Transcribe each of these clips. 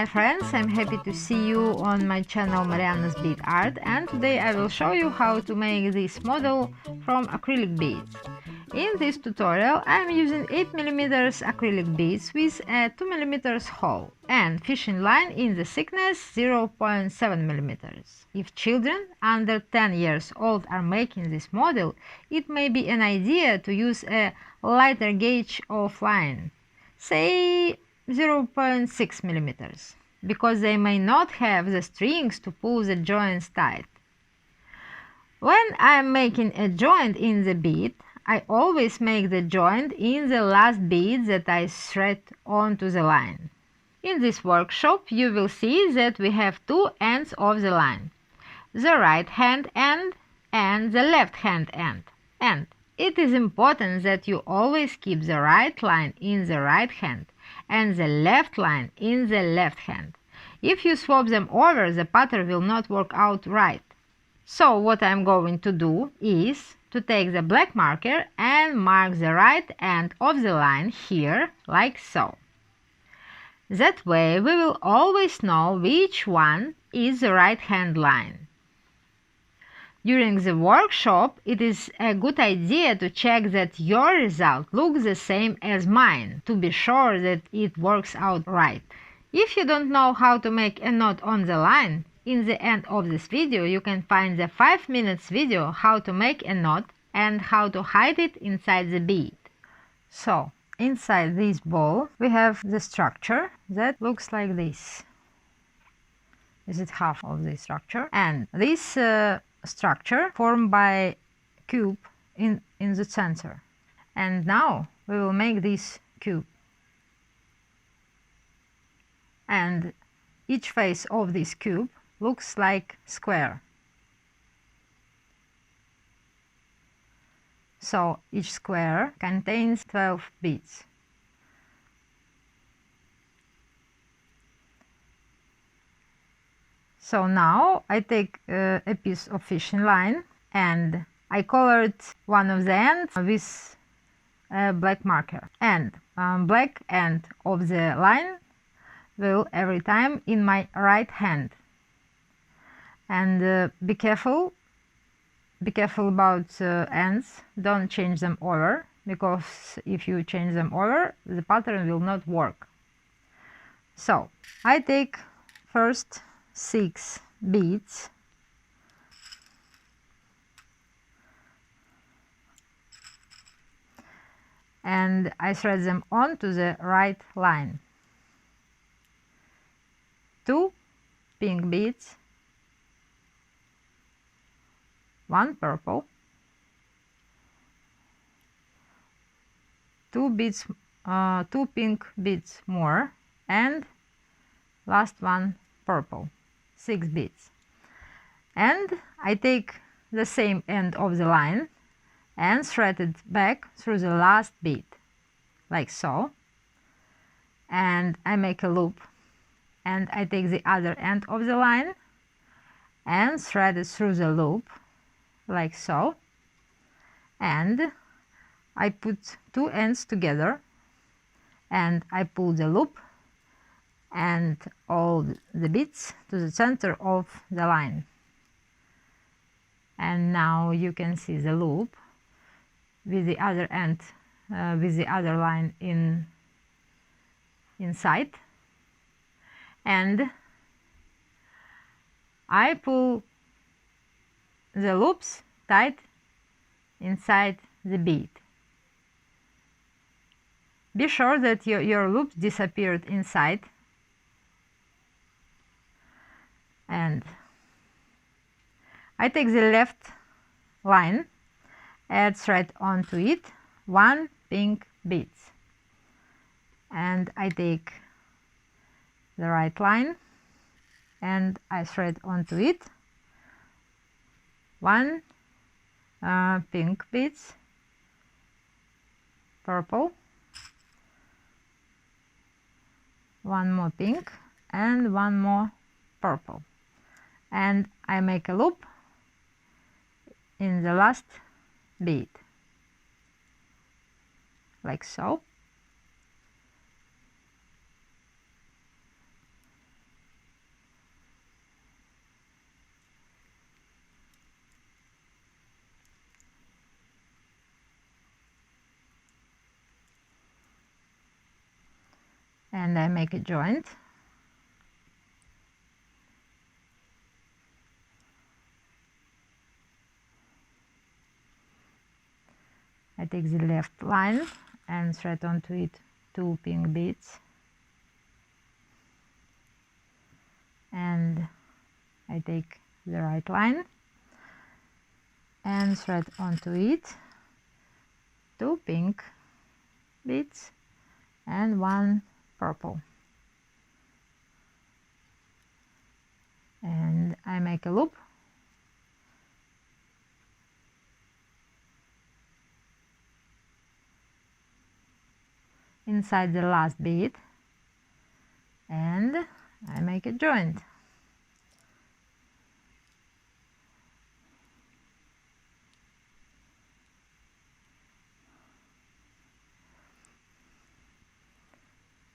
friends, I'm happy to see you on my channel Marianna's Bead Art, and today I will show you how to make this model from acrylic beads. In this tutorial I am using 8mm acrylic beads with a 2mm hole and fishing line in the thickness 0.7mm. If children under 10 years old are making this model, it may be an idea to use a lighter gauge of line, say 0.6mm, because they may not have the strings to pull the joints tight. When I am making a joint in the bead, I always make the joint in the last bead that I thread onto the line. In this workshop you will see that we have two ends of the line, the right hand end and the left hand end. And it is important that you always keep the right line in the right hand and the left line in the left hand. If you swap them over, the pattern will not work out right. So what I'm going to do is to take the black marker and mark the right end of the line here, like so. That way we will always know which one is the right hand line. During the workshop, it is a good idea to check that your result looks the same as mine, to be sure that it works out right. If you don't know how to make a knot on the line, in the end of this video you can find the 5 minutes video how to make a knot and how to hide it inside the bead. So, inside this ball we have the structure that looks like this. This is half of the structure, and this structure formed by cube in the center. And now we will make this cube, and each face of this cube looks like square. So each square contains 12 beads. So now I take a piece of fishing line and I colored one of the ends with a black marker, and black end of the line will every time in my right hand. And be careful about ends, don't change them over, because if you change them over the pattern will not work. So I take first 6 beads and I thread them onto the right line. 2 pink beads, 1 purple, 2 pink beads more, and last one purple. 6 beads. And I take the same end of the line and thread it back through the last bead, like so, and I make a loop, and I take the other end of the line and thread it through the loop, like so, and I put 2 ends together and I pull the loop and all the beads to the center of the line. And now you can see the loop with the other end, with the other line inside, and I pull the loops tight inside the bead. Be sure that your loops disappeared inside, and I take the left line and thread onto it 1 pink bead, and I take the right line and I thread onto it 1 pink bead, purple, 1 more pink and 1 more purple, and I make a loop in the last bead, like so. and I make a joint. I take the left line and thread onto it 2 pink beads, and I take the right line and thread onto it 2 pink beads and 1 purple, and I make a loop inside the last bead, and I make a joint.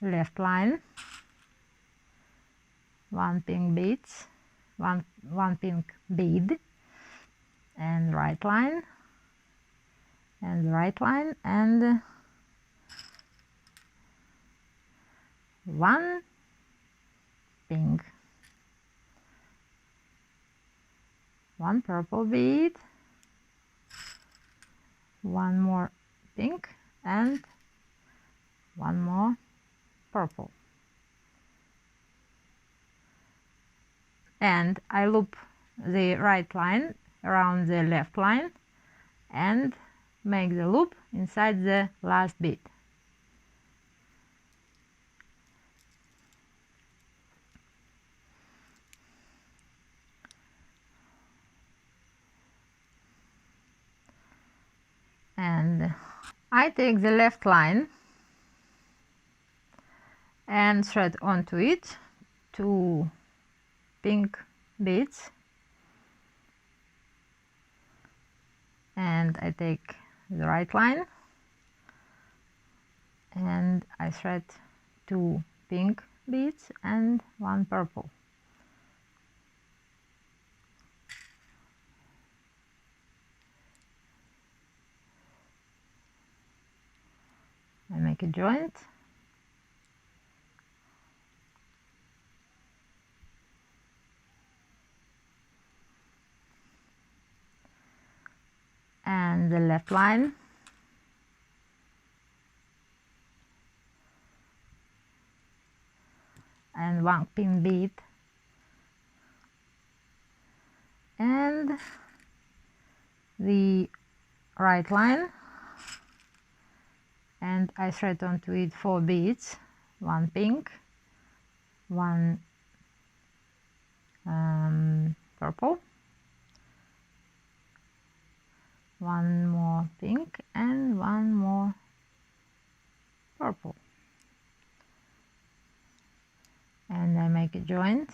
Left line, 1 pink beads, one pink bead, and right line, and right line, and 1 pink, 1 purple bead, 1 more pink, and 1 more purple, and I loop the right line around the left line and make the loop inside the last bead. And I take the left line and thread onto it 2 pink beads, and I take the right line and I thread 2 pink beads and 1 purple. I make a joint, and the left line and 1 pink bead, and the right line, and I thread onto it 4 beads, 1 pink, 1 purple, 1 more pink, and 1 more purple, and I make a joint.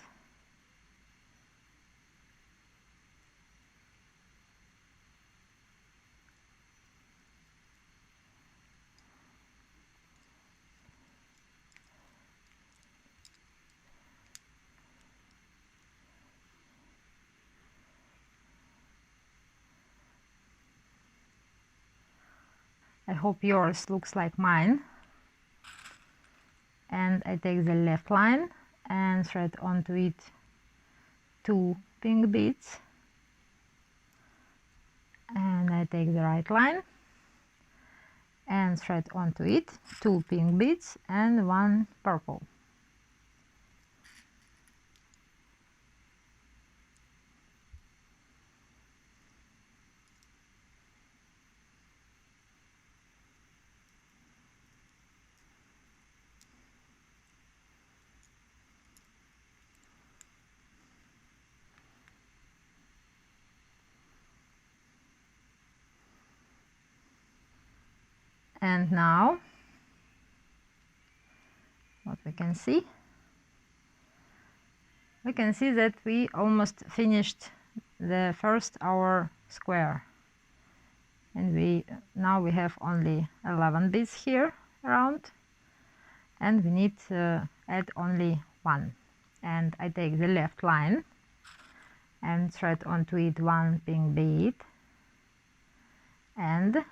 I hope yours looks like mine. And I take the left line and thread onto it 2 pink beads, and I take the right line and thread onto it 2 pink beads and 1 purple. And now what we can see that we almost finished the first hour square, and now we have only 11 beads here around, and we need to add only 1. And I take the left line and thread onto it 1 pink bead, and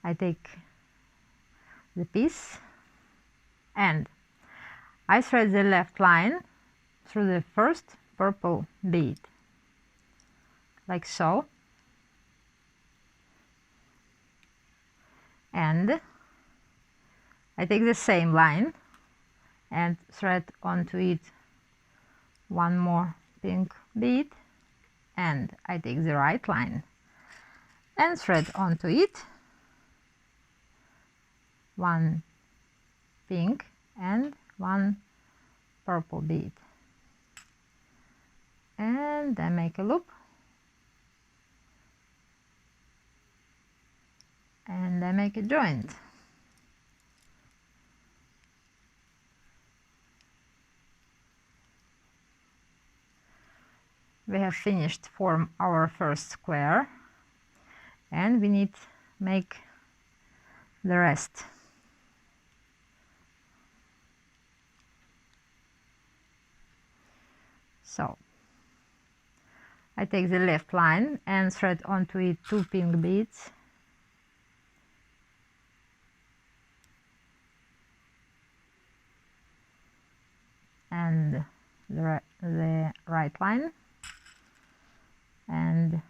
I take the piece and I thread the left line through the first purple bead, like so, and I take the same line and thread onto it one more pink bead, and I take the right line and thread onto it one pink and one purple bead, and I make a loop and I make a joint. We have finished form our first square, and we need make the rest. So I take the left line and thread onto it 2 pink beads, and the right line, and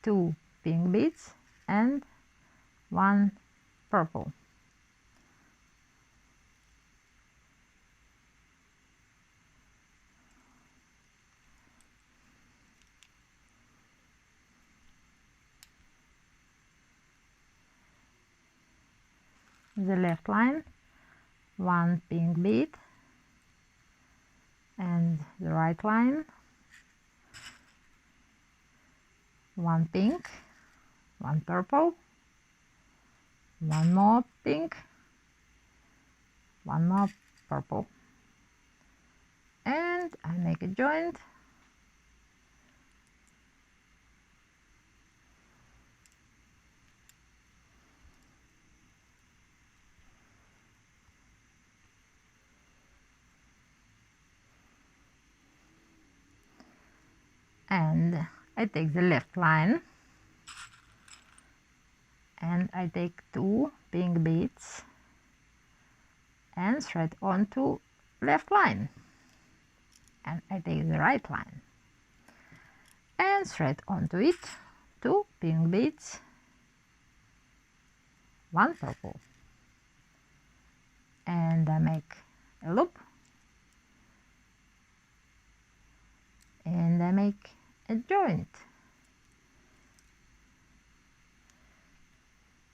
2 pink beads and 1 purple. The left line, 1 pink bead, and the right line, 1 pink, 1 purple, 1 more pink, 1 more purple, and I make a joint. And I take the left line and I take 2 pink beads and thread onto left line, and I take the right line and thread onto it 2 pink beads, 1 purple, and I make a loop and I make a joint.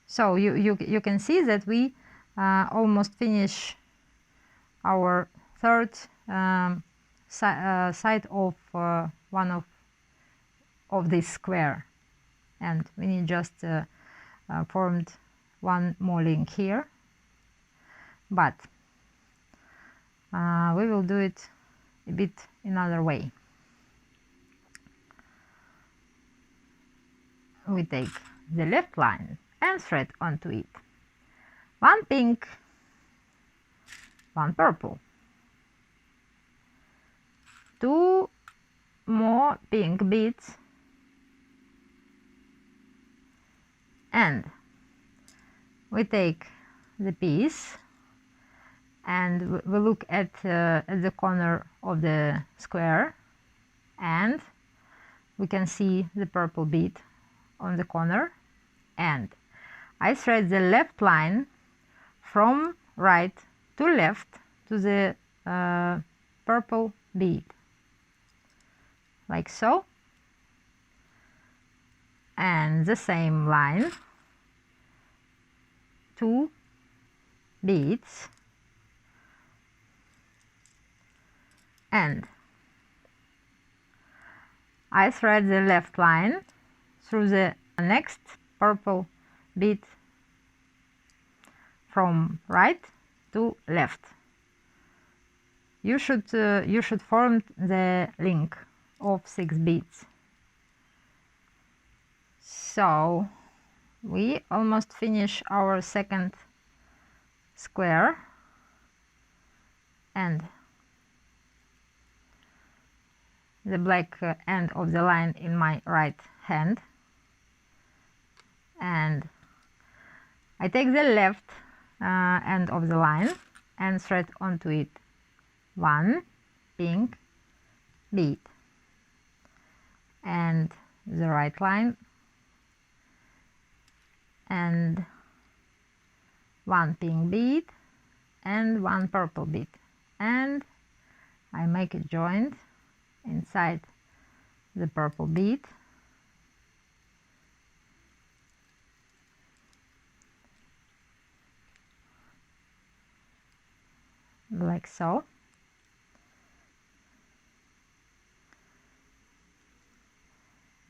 So you can see that we almost finish our third side of one of this square, and we need just formed one more link here, but we will do it a bit another way. We take the left line and thread onto it 1 pink, 1 purple, 2 more pink beads, and we take the piece and we look at the corner of the square, and we can see the purple bead on the corner, and I thread the left line from right to left to the purple bead, like so, and the same line, 2 beads, and I thread the left line through the next purple bead from right to left. You should form the link of 6 beads. So we almost finish our second square, and the black end of the line in my right hand, and I take the left end of the line and thread onto it one pink bead and the right line and one pink bead and one purple bead, and I make a joint inside the purple bead like so.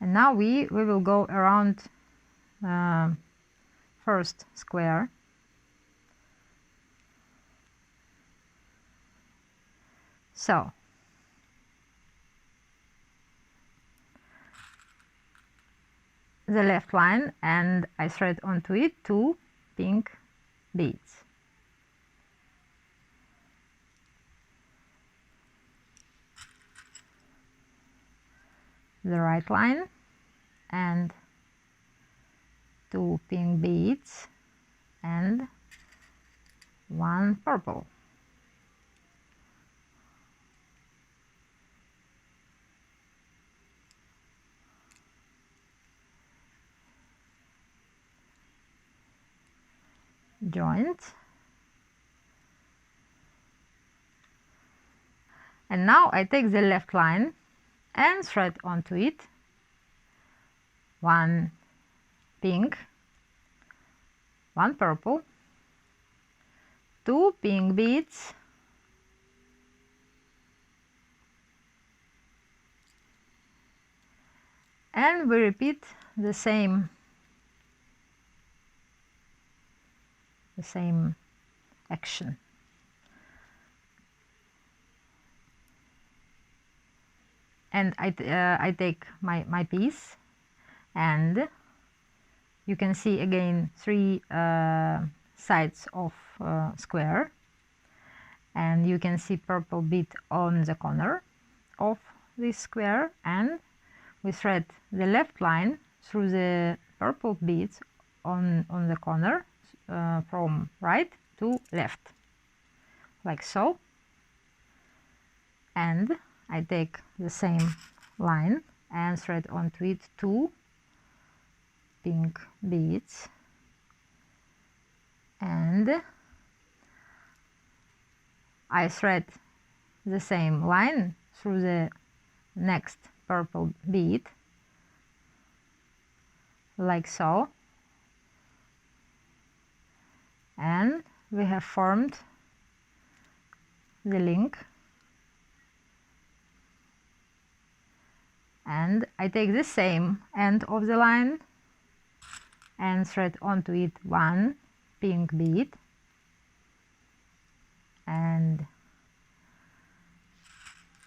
And now we will go around first square. So the left line, and I thread onto it two pink beads. The right line and two pink beads and one purple. Joint. And now I take the left line and thread onto it one pink, one purple, two pink beads, and we repeat the same action. And I take my piece, and you can see again three sides of square, and you can see purple bead on the corner of this square, and we thread the left line through the purple beads on the corner from right to left, like so. And I take the same line and thread onto it two pink beads, and I thread the same line through the next purple bead, like so, and we have formed the link. And I take the same end of the line and thread onto it one pink bead, and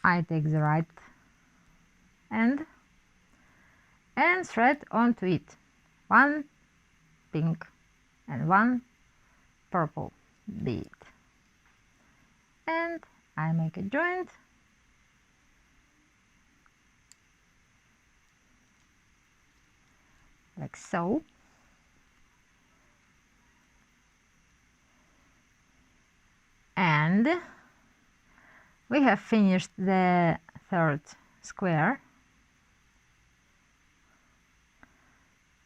I take the right end and thread onto it one pink and one purple bead, and I make a joint like so. And we have finished the third square,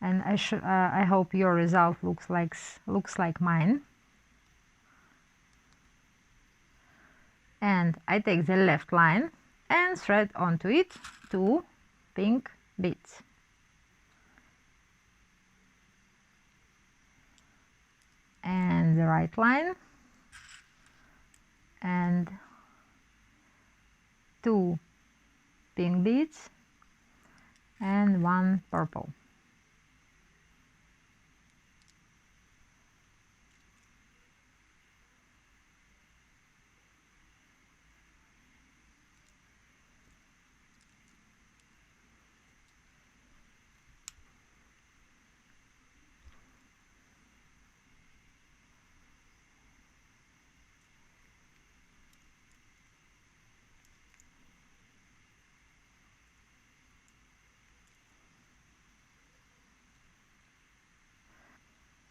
and I hope your result looks like mine. And I take the left line and thread onto it two pink beads, and the right line and two pink beads and one purple.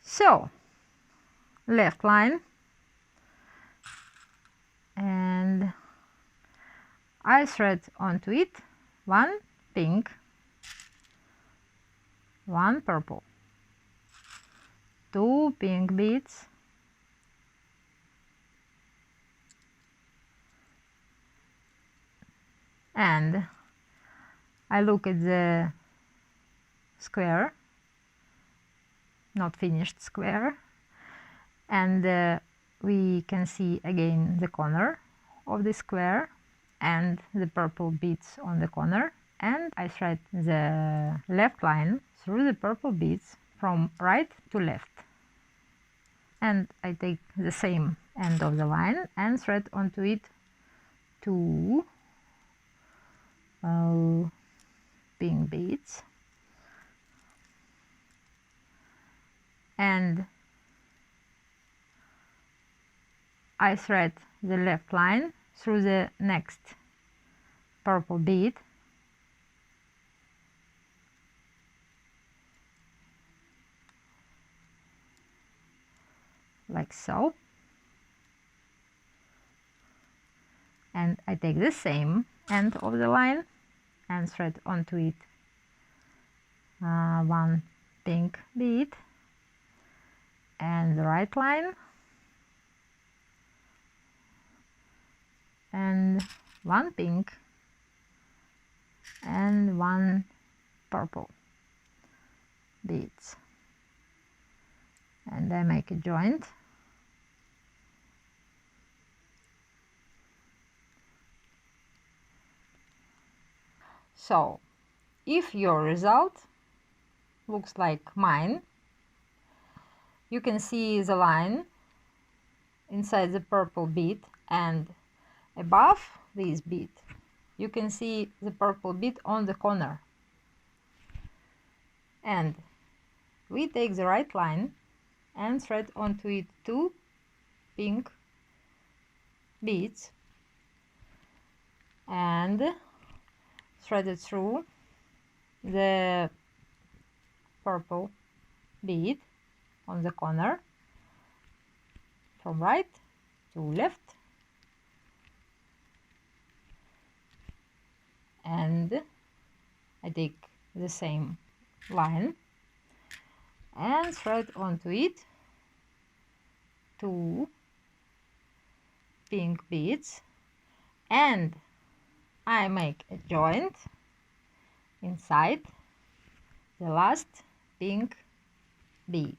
So left line, and I thread onto it one pink, one purple, two pink beads, and I look at the square, not finished square, and we can see again the corner of the square and the purple beads on the corner, and I thread the left line through the purple beads from right to left, and I take the same end of the line and thread onto it two pink beads, and I thread the left line through the next purple bead, like so, and I take the same end of the line and thread onto it one pink bead and the right line, and one pink and one purple beads, and I make a joint. So if your result looks like mine, you can see the line inside the purple bead, and above this bead you can see the purple bead on the corner, and we take the right line and thread onto it two pink beads and thread it through the purple bead on the corner from right to left, and I take the same line and thread onto it two pink beads, and I make a joint inside the last pink bead.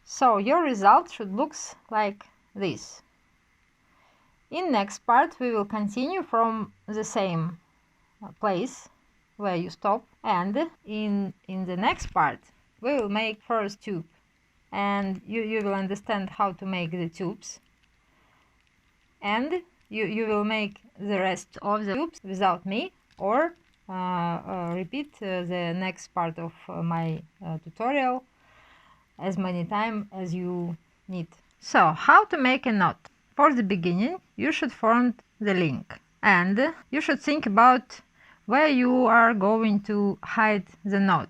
So your result should look like this. In next part we will continue from the same place where you stop, and in the next part we will make first tube, and you will understand how to make the tubes, and you will make the rest of the tubes without me, or repeat the next part of my tutorial as many times as you need. So how to make a knot? For the beginning you should form the link, and you should think about where you are going to hide the knot.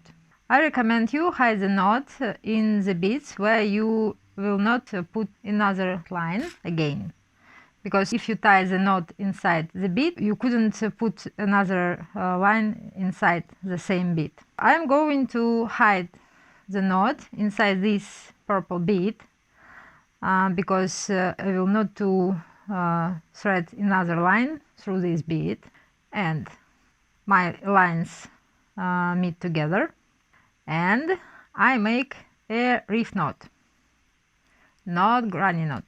I recommend you hide the knot in the bits where you will not put another line again, because if you tie the knot inside the bead, you couldn't put another line inside the same bead. I'm going to hide the knot inside this purple bead because I will not to thread another line through this bead, and my lines meet together, and I make a reef knot, not granny knot.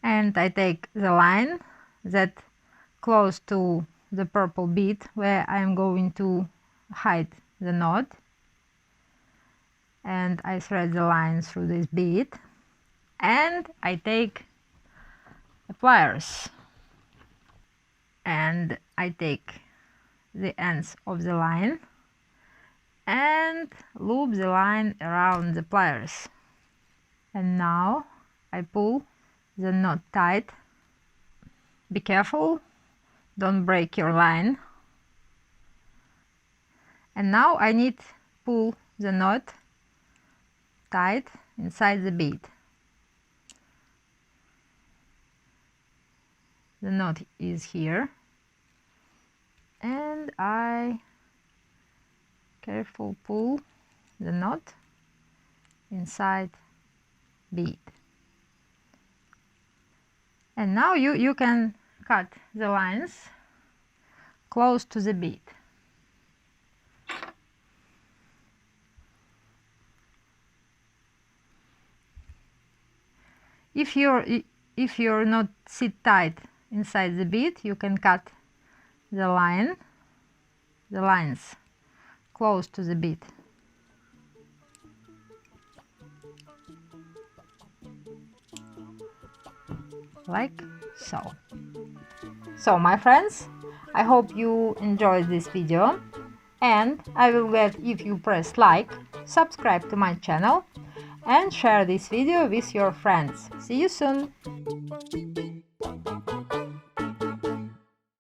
And I take the line that close to the purple bead where I am going to hide the knot, and I thread the line through this bead, and I take pliers and I take the ends of the line and loop the line around the pliers. And now I pull the knot tight. Be careful, don't break your line. And now I need to pull the knot tight inside the bead. The knot is here, and I careful pull the knot inside bead. And now you can cut the lines close to the bead. If your knot sit tight inside the bead, you can cut the lines close to the bead. Like so. So my friends, I hope you enjoyed this video, and I will glad if you press like, subscribe to my channel and share this video with your friends. See you soon!